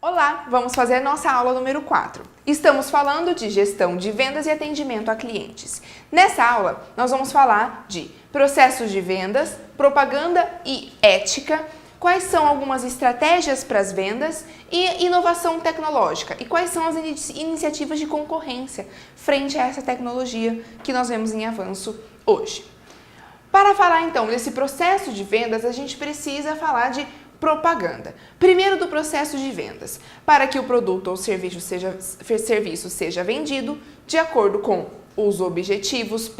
Olá, vamos fazer a nossa aula número 4. Estamos falando de gestão de vendas e atendimento a clientes. Nessa aula, nós vamos falar de processos de vendas, propaganda e ética, quais são algumas estratégias para as vendas e inovação tecnológica e quais são as iniciativas de concorrência frente a essa tecnologia que nós vemos em avanço hoje. Para falar então desse processo de vendas, a gente precisa falar de propaganda. Primeiro do processo de vendas, para que o produto ou serviço seja vendido de acordo com os objetivos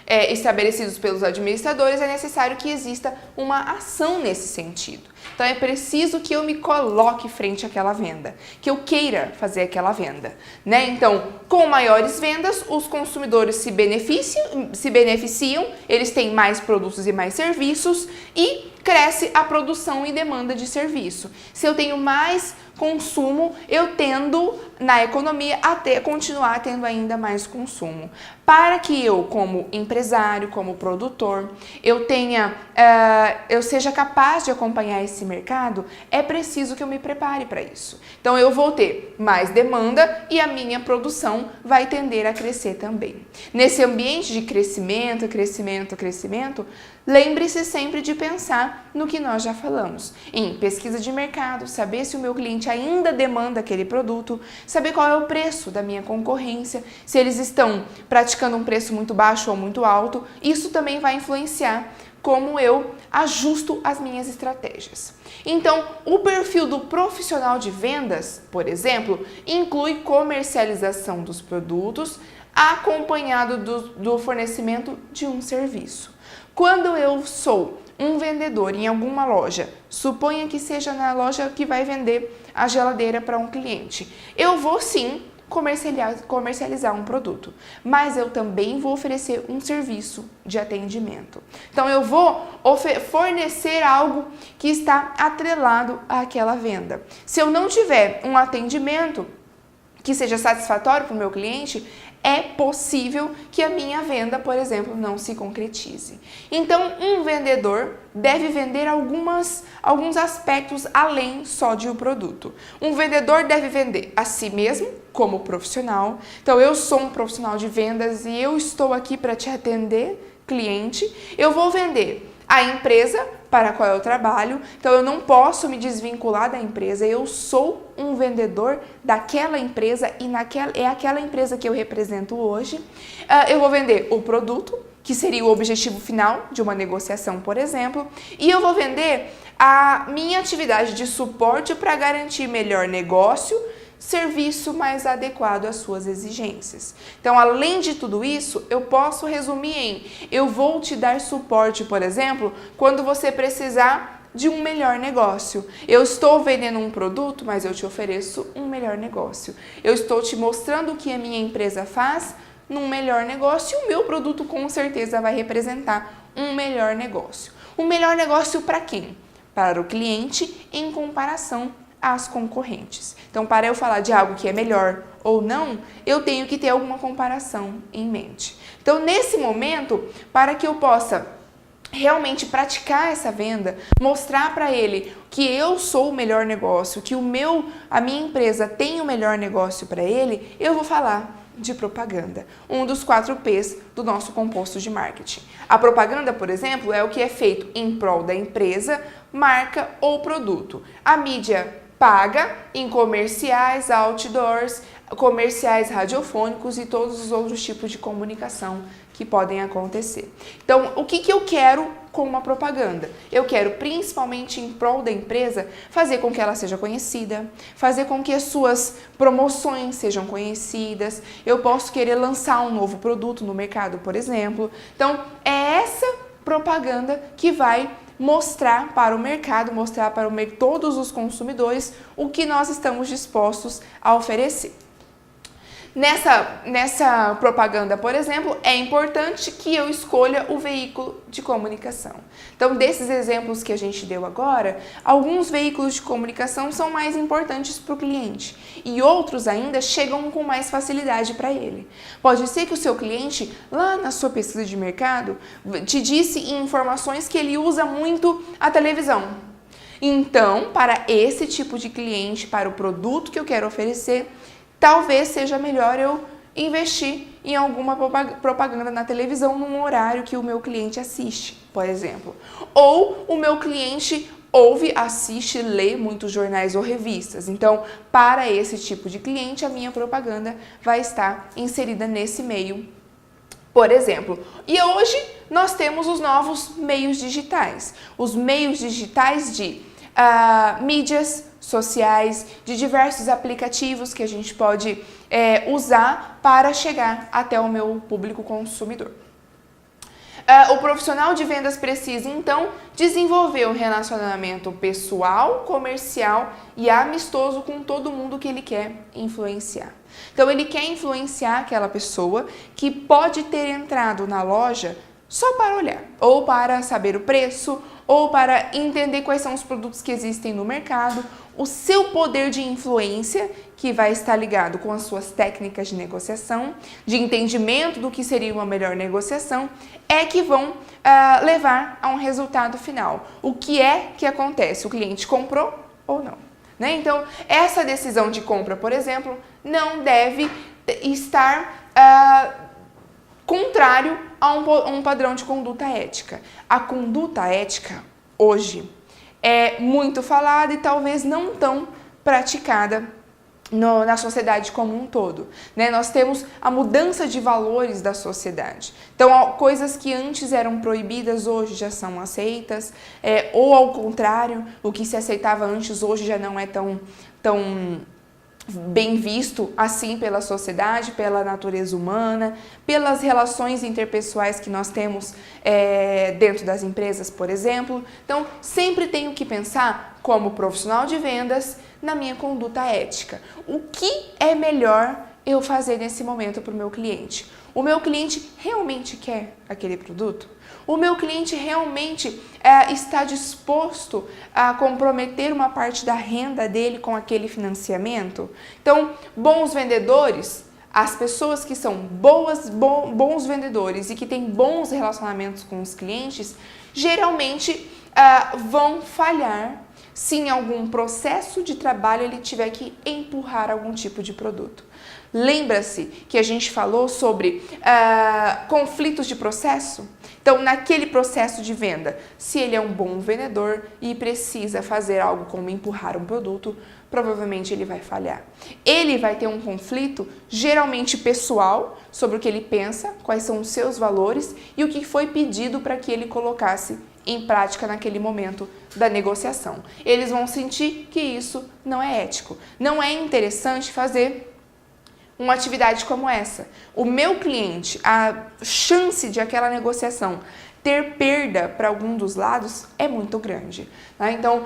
estabelecidos pelos administradores, é necessário que exista uma ação nesse sentido. Então é preciso que eu me coloque frente àquela venda, que eu queira fazer aquela venda, né? Então, com maiores vendas, os consumidores se beneficiam, eles têm mais produtos e mais serviços e cresce a produção e demanda de serviço. Se eu tenho mais consumo, eu tendo na economia a continuar tendo ainda mais consumo. Para que eu, como empresário, como produtor, eu seja capaz de acompanhar esse mercado, é preciso que eu me prepare para isso. Então eu vou ter mais demanda e a minha produção vai tender a crescer também. Nesse ambiente de crescimento, lembre-se sempre de pensar no que nós já falamos, em pesquisa de mercado, saber se o meu cliente ainda demanda aquele produto, saber qual é o preço da minha concorrência, se eles estão praticando um preço muito baixo ou muito alto, isso também vai influenciar como eu ajusto as minhas estratégias. Então, o perfil do profissional de vendas, por exemplo, inclui comercialização dos produtos acompanhado do fornecimento de um serviço. Quando eu sou um vendedor em alguma loja, suponha que seja na loja que vai vender a geladeira para um cliente, eu vou sim comercializar um produto, mas eu também vou oferecer um serviço de atendimento. Então eu vou fornecer algo que está atrelado àquela venda. Se eu não tiver um atendimento que seja satisfatório para o meu cliente, é possível que a minha venda, por exemplo, não se concretize. Então, um vendedor deve vender alguns aspectos além só de um produto. Um vendedor deve vender a si mesmo como profissional. Então, eu sou um profissional de vendas e eu estou aqui para te atender, cliente. Eu vou vender a empresa para a qual eu trabalho, então eu não posso me desvincular da empresa, eu sou um vendedor daquela empresa e é aquela empresa que eu represento hoje. Eu vou vender o produto, que seria o objetivo final de uma negociação, por exemplo, e eu vou vender a minha atividade de suporte para garantir melhor negócio, serviço mais adequado às suas exigências. Então, além de tudo isso, eu posso resumir em eu vou te dar suporte, por exemplo, quando você precisar de um melhor negócio. Eu estou vendendo um produto, mas eu te ofereço um melhor negócio. Eu estou te mostrando o que a minha empresa faz num melhor negócio e o meu produto com certeza vai representar um melhor negócio. Um melhor negócio para quem? Para o cliente em comparação às concorrentes. Então, para eu falar de algo que é melhor ou não, eu tenho que ter alguma comparação em mente. Então, nesse momento, para que eu possa realmente praticar essa venda, mostrar para ele que eu sou o melhor negócio, que a minha empresa tem o melhor negócio para ele, eu vou falar de propaganda, um dos 4 P's do nosso composto de marketing. A propaganda, por exemplo, é o que é feito em prol da empresa, marca ou produto. A mídia paga em comerciais, outdoors, comerciais radiofônicos e todos os outros tipos de comunicação que podem acontecer. Então, o que eu quero com uma propaganda? Eu quero, principalmente em prol da empresa, fazer com que ela seja conhecida, fazer com que as suas promoções sejam conhecidas. Eu posso querer lançar um novo produto no mercado, por exemplo. Então, é essa propaganda que vai mostrar para o mercado, mostrar para todos os consumidores o que nós estamos dispostos a oferecer. Nessa propaganda, por exemplo, é importante que eu escolha o veículo de comunicação. Então, desses exemplos que a gente deu agora, alguns veículos de comunicação são mais importantes para o cliente e outros ainda chegam com mais facilidade para ele. Pode ser que o seu cliente, lá na sua pesquisa de mercado, te disse em informações que ele usa muito a televisão. Então, para esse tipo de cliente, para o produto que eu quero oferecer, talvez seja melhor eu investir em alguma propaganda na televisão num horário que o meu cliente assiste, por exemplo. Ou o meu cliente ouve, assiste, lê muitos jornais ou revistas. Então, para esse tipo de cliente, a minha propaganda vai estar inserida nesse meio, por exemplo. E hoje nós temos os novos meios digitais. Os meios digitais de mídias sociais, de diversos aplicativos que a gente pode usar para chegar até o meu público consumidor. O profissional de vendas precisa, então, desenvolver um relacionamento pessoal, comercial e amistoso com todo mundo que ele quer influenciar. Então, ele quer influenciar aquela pessoa que pode ter entrado na loja só para olhar, ou para saber o preço, ou para entender quais são os produtos que existem no mercado. O seu poder de influência, que vai estar ligado com as suas técnicas de negociação, de entendimento do que seria uma melhor negociação, é que vão levar a um resultado final. O que é que acontece? O cliente comprou ou não? Né? Então, essa decisão de compra, por exemplo, não deve estar contrário a um padrão de conduta ética. A conduta ética, hoje, é muito falada e talvez não tão praticada na sociedade como um todo, né? Nós temos a mudança de valores da sociedade. Então, coisas que antes eram proibidas hoje já são aceitas, ou ao contrário, o que se aceitava antes hoje já não é tão bem visto assim pela sociedade, pela natureza humana, pelas relações interpessoais que nós temos dentro das empresas, por exemplo. Então, sempre tenho que pensar como profissional de vendas na minha conduta ética. O que é melhor eu fazer nesse momento para o meu cliente? O meu cliente realmente quer aquele produto? O meu cliente realmente está disposto a comprometer uma parte da renda dele com aquele financiamento? Então, bons vendedores, as pessoas que são bons vendedores e que têm bons relacionamentos com os clientes, geralmente vão falhar se em algum processo de trabalho ele tiver que empurrar algum tipo de produto. Lembra-se que a gente falou sobre conflitos de processo? Então, naquele processo de venda, se ele é um bom vendedor e precisa fazer algo como empurrar um produto, provavelmente ele vai falhar. Ele vai ter um conflito, geralmente pessoal, sobre o que ele pensa, quais são os seus valores e o que foi pedido para que ele colocasse em prática naquele momento da negociação. Eles vão sentir que isso não é ético. Não é interessante fazer uma atividade como essa. O meu cliente, a chance de aquela negociação ter perda para algum dos lados é muito grande. Tá? Então,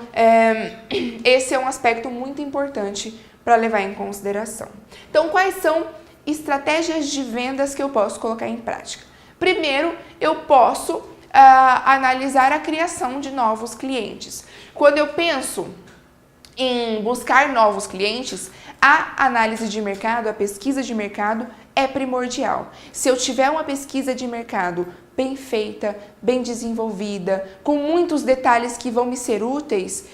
esse é um aspecto muito importante para levar em consideração. Então, quais são estratégias de vendas que eu posso colocar em prática? Primeiro, eu posso analisar a criação de novos clientes. Quando eu penso em buscar novos clientes, a análise de mercado, a pesquisa de mercado é primordial. Se eu tiver uma pesquisa de mercado bem feita, bem desenvolvida, com muitos detalhes que vão me ser úteis,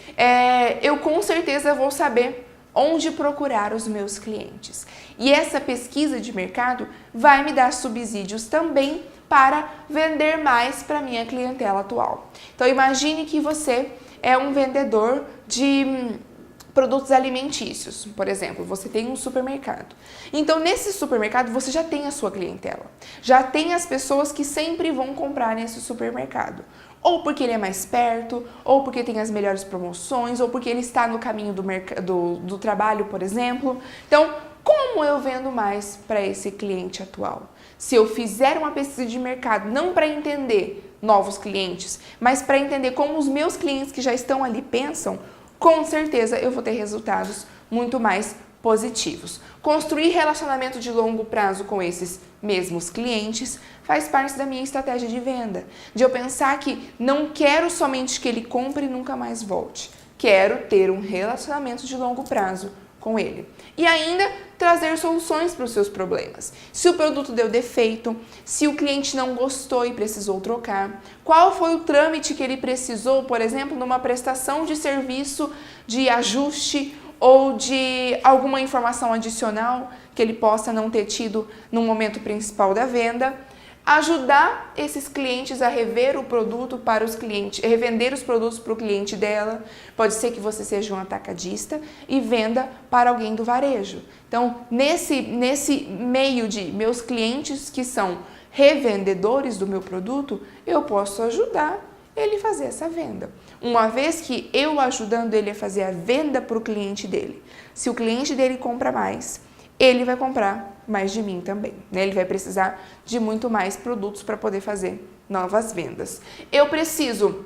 eu com certeza vou saber onde procurar os meus clientes. E essa pesquisa de mercado vai me dar subsídios também para vender mais para a minha clientela atual. Então, imagine que você é um vendedor de produtos alimentícios, por exemplo, você tem um supermercado. Então, nesse supermercado, você já tem a sua clientela. Já tem as pessoas que sempre vão comprar nesse supermercado. Ou porque ele é mais perto, ou porque tem as melhores promoções, ou porque ele está no caminho do trabalho, por exemplo. Então, como eu vendo mais para esse cliente atual? Se eu fizer uma pesquisa de mercado, não para entender novos clientes, mas para entender como os meus clientes que já estão ali pensam, com certeza eu vou ter resultados muito mais positivos. Construir relacionamento de longo prazo com esses mesmos clientes faz parte da minha estratégia de venda. De eu pensar que não quero somente que ele compre e nunca mais volte. Quero ter um relacionamento de longo prazo com ele. E ainda trazer soluções para os seus problemas. Se o produto deu defeito, se o cliente não gostou e precisou trocar, qual foi o trâmite que ele precisou, por exemplo, numa prestação de serviço de ajuste ou de alguma informação adicional que ele possa não ter tido no momento principal da venda. Ajudar esses clientes a rever o produto para os clientes, revender os produtos para o cliente dela. Pode ser que você seja um atacadista e venda para alguém do varejo. Então, nesse meio de meus clientes que são revendedores do meu produto, eu posso ajudar ele a fazer essa venda. Uma vez que eu ajudando ele a fazer a venda para o cliente dele, se o cliente dele compra mais, ele vai comprar mais de mim também, né? Ele vai precisar de muito mais produtos para poder fazer novas vendas. Eu preciso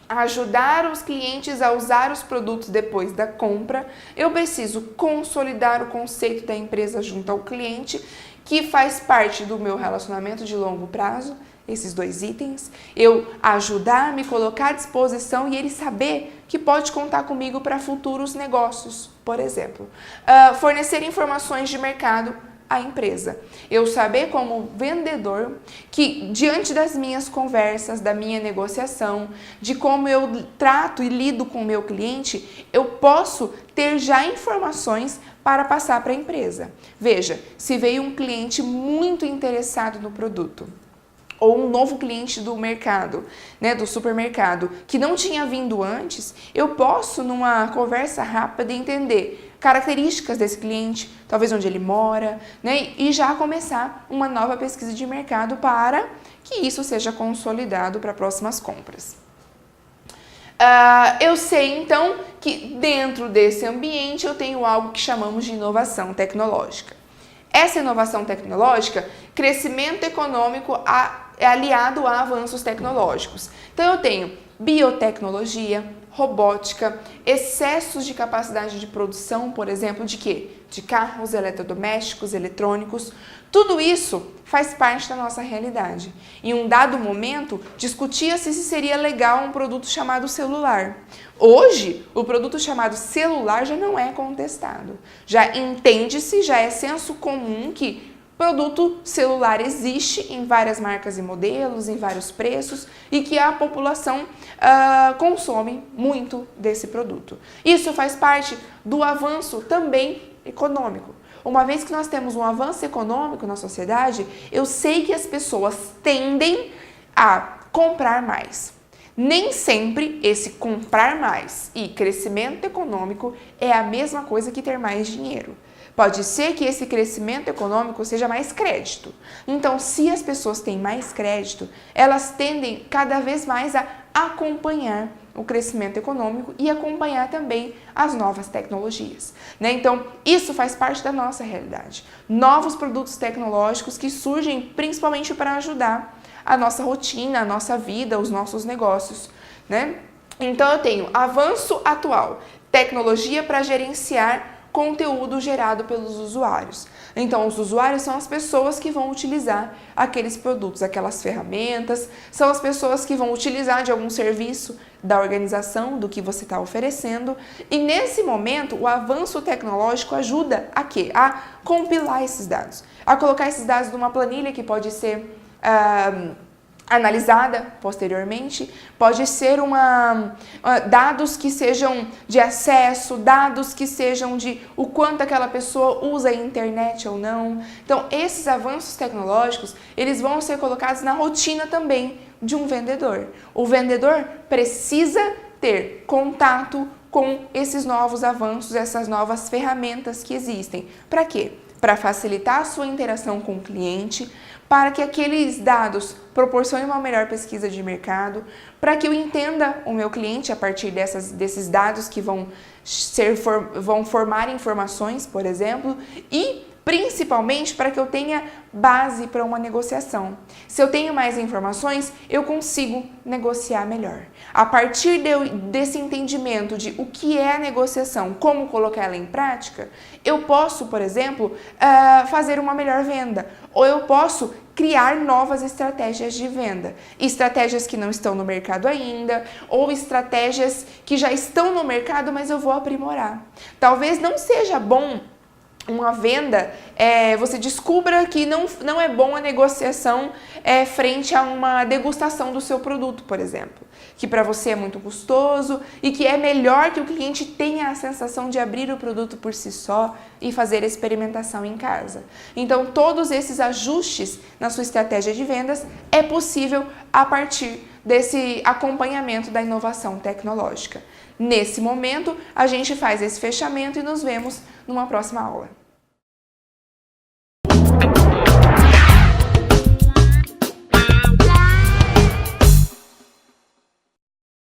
ajudar os clientes a usar os produtos depois da compra. Eu preciso consolidar o conceito da empresa junto ao cliente, que faz parte do meu relacionamento de longo prazo, esses dois itens. Eu ajudar, me colocar à disposição e ele saber que pode contar comigo para futuros negócios, por exemplo. Fornecer informações de mercado à empresa. Eu saber como vendedor que diante das minhas conversas, da minha negociação, de como eu trato e lido com o meu cliente, eu posso ter já informações para passar para a empresa. Veja, se veio um cliente muito interessado no produto, ou um novo cliente do mercado, né, do supermercado, que não tinha vindo antes, eu posso, numa conversa rápida, entender características desse cliente, talvez onde ele mora, né, e já começar uma nova pesquisa de mercado para que isso seja consolidado para próximas compras. Eu sei, então, que dentro desse ambiente eu tenho algo que chamamos de inovação tecnológica. Essa inovação tecnológica, crescimento econômico é aliado a avanços tecnológicos. Então, eu tenho biotecnologia, robótica, excessos de capacidade de produção, por exemplo, de quê? De carros, eletrodomésticos, eletrônicos. Tudo isso faz parte da nossa realidade. Em um dado momento, discutia-se se seria legal um produto chamado celular. Hoje, o produto chamado celular já não é contestado. Já entende-se, já é senso comum que produto celular existe em várias marcas e modelos, em vários preços e que a população consome muito desse produto. Isso faz parte do avanço também econômico. Uma vez que nós temos um avanço econômico na sociedade, eu sei que as pessoas tendem a comprar mais. Nem sempre esse comprar mais e crescimento econômico é a mesma coisa que ter mais dinheiro. Pode ser que esse crescimento econômico seja mais crédito. Então, se as pessoas têm mais crédito, elas tendem cada vez mais a acompanhar o crescimento econômico e acompanhar também as novas tecnologias, né? Então, isso faz parte da nossa realidade. Novos produtos tecnológicos que surgem principalmente para ajudar a nossa rotina, a nossa vida, os nossos negócios, né? Então, eu tenho avanço atual, tecnologia para gerenciar conteúdo gerado pelos usuários. Então, os usuários são as pessoas que vão utilizar aqueles produtos, aquelas ferramentas, são as pessoas que vão utilizar de algum serviço da organização, do que você está oferecendo. E nesse momento, o avanço tecnológico ajuda a quê? A compilar esses dados, a colocar esses dados numa planilha que pode ser analisada posteriormente, pode ser dados que sejam de acesso, dados que sejam de o quanto aquela pessoa usa a internet ou não. Então, esses avanços tecnológicos, eles vão ser colocados na rotina também de um vendedor. O vendedor precisa ter contato com esses novos avanços, essas novas ferramentas que existem. Para quê? Para facilitar a sua interação com o cliente, para que aqueles dados proporcionem uma melhor pesquisa de mercado, para que eu entenda o meu cliente a partir desses dados que vão formar informações, por exemplo, e principalmente para que eu tenha base para uma negociação. Se eu tenho mais informações, eu consigo negociar melhor. A partir desse entendimento de o que é a negociação, como colocar ela em prática, eu posso, por exemplo, fazer uma melhor venda, ou eu posso criar novas estratégias de venda, estratégias que não estão no mercado ainda, ou estratégias que já estão no mercado, mas eu vou aprimorar. Talvez não seja bom uma venda, você descubra que não é bom a negociação frente a uma degustação do seu produto, por exemplo, que para você é muito custoso e que é melhor que o cliente tenha a sensação de abrir o produto por si só e fazer a experimentação em casa. Então, todos esses ajustes na sua estratégia de vendas é possível a partir desse acompanhamento da inovação tecnológica. Nesse momento, a gente faz esse fechamento e nos vemos numa próxima aula.